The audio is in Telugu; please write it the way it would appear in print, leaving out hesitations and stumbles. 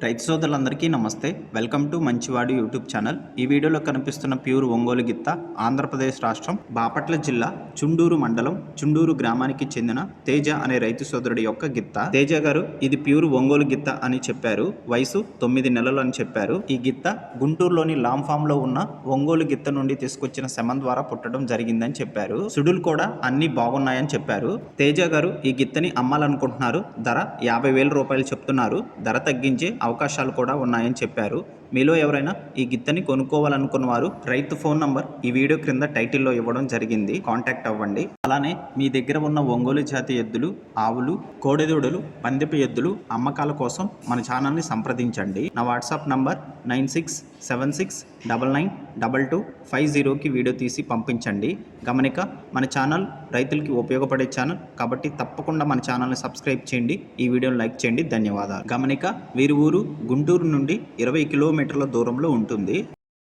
రైతు సోదరులందరికీ నమస్తే. వెల్కమ్ టు మంచివాడు యూట్యూబ్ ఛానల్. ఈ వీడియోలో కనిపిస్తున్న ప్యూర్ ఒంగోలు గిత్త ఆంధ్రప్రదేశ్ రాష్ట్రం బాపట్ల జిల్లా చుండూరు మండలం చుండూరు గ్రామానికి చెందిన తేజ అనే రైతు సోదరుడి యొక్క గిత్త. తేజ గారు ఇది ప్యూర్ ఒంగోలు గిత్త అని చెప్పారు. వయసు 9 నెలలు అని చెప్పారు. ఈ గిత్త గుంటూరులోని లామ్ ఫామ్ లో ఉన్న ఒంగోలు గిత్త నుండి తీసుకొచ్చిన శమన్ ద్వారా పుట్టడం జరిగిందని చెప్పారు. సుడులు కూడా అన్ని బాగున్నాయని చెప్పారు. తేజ గారు ఈ గిత్తని అమ్మాలనుకుంటున్నారు. ధర 50,000 రూపాయలు చెప్తున్నారు. ధర తగ్గించే అవకాశాలు కూడా ఉన్నాయని చెప్పారు. మీలో ఎవరైనా ఈ గిత్తని కొనుక్కోవాలనుకున్న వారు రైతు ఫోన్ నంబర్ ఈ వీడియో క్రింద టైటిల్లో ఇవ్వడం జరిగింది. కాంటాక్ట్ అవ్వండి. అలానే మీ దగ్గర ఉన్న ఒంగోలు జాతి ఎద్దులు, ఆవులు, కోడెదూడలు, పందెపు ఎద్దులు అమ్మకాల కోసం మన ఛానల్ని సంప్రదించండి. నా వాట్సాప్ నంబర్ 9676992250కి వీడియో తీసి పంపించండి. గమనిక, మన ఛానల్ రైతులకి ఉపయోగపడే ఛానల్ కాబట్టి తప్పకుండా మన ఛానల్ని సబ్స్క్రైబ్ చేయండి. ఈ వీడియోని లైక్ చేయండి. ధన్యవాదాలు. గమనిక, వీరి ఊరు గుంటూరు నుండి 20 కిలోమీటర్ల దూరంలో ఉంటుంది.